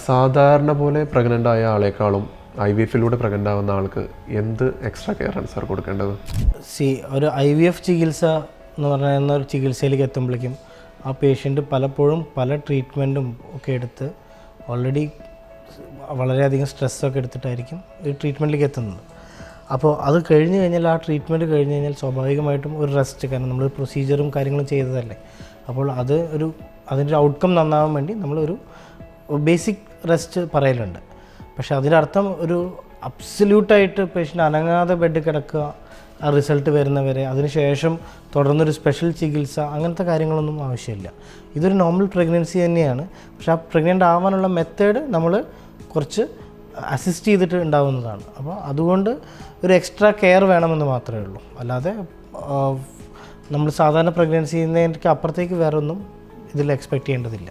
സാധാരണ പോലെ പ്രഗ്നൻ്റ് ആയ ആളെക്കാളും IVF-ലൂടെ പ്രഗ്നൻ്റ് ആവുന്ന ആൾക്ക് എന്ത് എക്സ്ട്രാ കെയർ ആണ് സാർ കൊടുക്കേണ്ടത്? ഒരു IVF ചികിത്സ എന്ന് പറയുന്ന ഒരു ചികിത്സയിലേക്ക് എത്തുമ്പോഴേക്കും ആ പേഷ്യൻ്റ് പലപ്പോഴും പല ട്രീറ്റ്മെൻറ്റും ഒക്കെ എടുത്ത് ഓൾറെഡി വളരെയധികം സ്ട്രെസ്സൊക്കെ എടുത്തിട്ടായിരിക്കും ഈ ട്രീറ്റ്മെൻറ്റിലേക്ക് എത്തുന്നത്. അപ്പോൾ അത് കഴിഞ്ഞ് കഴിഞ്ഞാൽ ആ ട്രീറ്റ്മെൻറ്റ് കഴിഞ്ഞ് കഴിഞ്ഞാൽ സ്വാഭാവികമായിട്ടും ഒരു റെസ്റ്റ്, കാരണം നമ്മൾ പ്രൊസീജിയറും കാര്യങ്ങളും ചെയ്തതല്ലേ. അപ്പോൾ അതിൻ്റെ ഔട്ട്കം നന്നാവാൻ വേണ്ടി നമ്മളൊരു ബേസിക് റെസ്റ്റ് പറയലുണ്ട്. പക്ഷേ അതിനർത്ഥം ഒരു അബ്സല്യൂട്ടായിട്ട് പേഷ്യൻ്റ് അനങ്ങാതെ ബെഡ് കിടക്കുക, ആ റിസൾട്ട് വരുന്നവരെ അതിനുശേഷം തുടർന്നൊരു സ്പെഷ്യൽ ചികിത്സ, അങ്ങനത്തെ കാര്യങ്ങളൊന്നും ആവശ്യമില്ല. ഇതൊരു നോർമൽ പ്രഗ്നൻസി തന്നെയാണ്. പക്ഷേ ആ പ്രഗ്നൻ്റ് ആവാനുള്ള മെത്തേഡ് നമ്മൾ കുറച്ച് അസിസ്റ്റ് ചെയ്തിട്ട് ഉണ്ടാവുന്നതാണ്. അപ്പോൾ അതുകൊണ്ട് ഒരു എക്സ്ട്രാ കെയർ വേണമെന്ന് മാത്രമേ ഉള്ളൂ. അല്ലാതെ നമ്മൾ സാധാരണ പ്രഗ്നൻസി ചെയ്യുന്നതിൻ്റെ അപ്പുറത്തേക്ക് വേറെ ഒന്നും ഇതിൽ എക്സ്പെക്റ്റ് ചെയ്യേണ്ടതില്ല.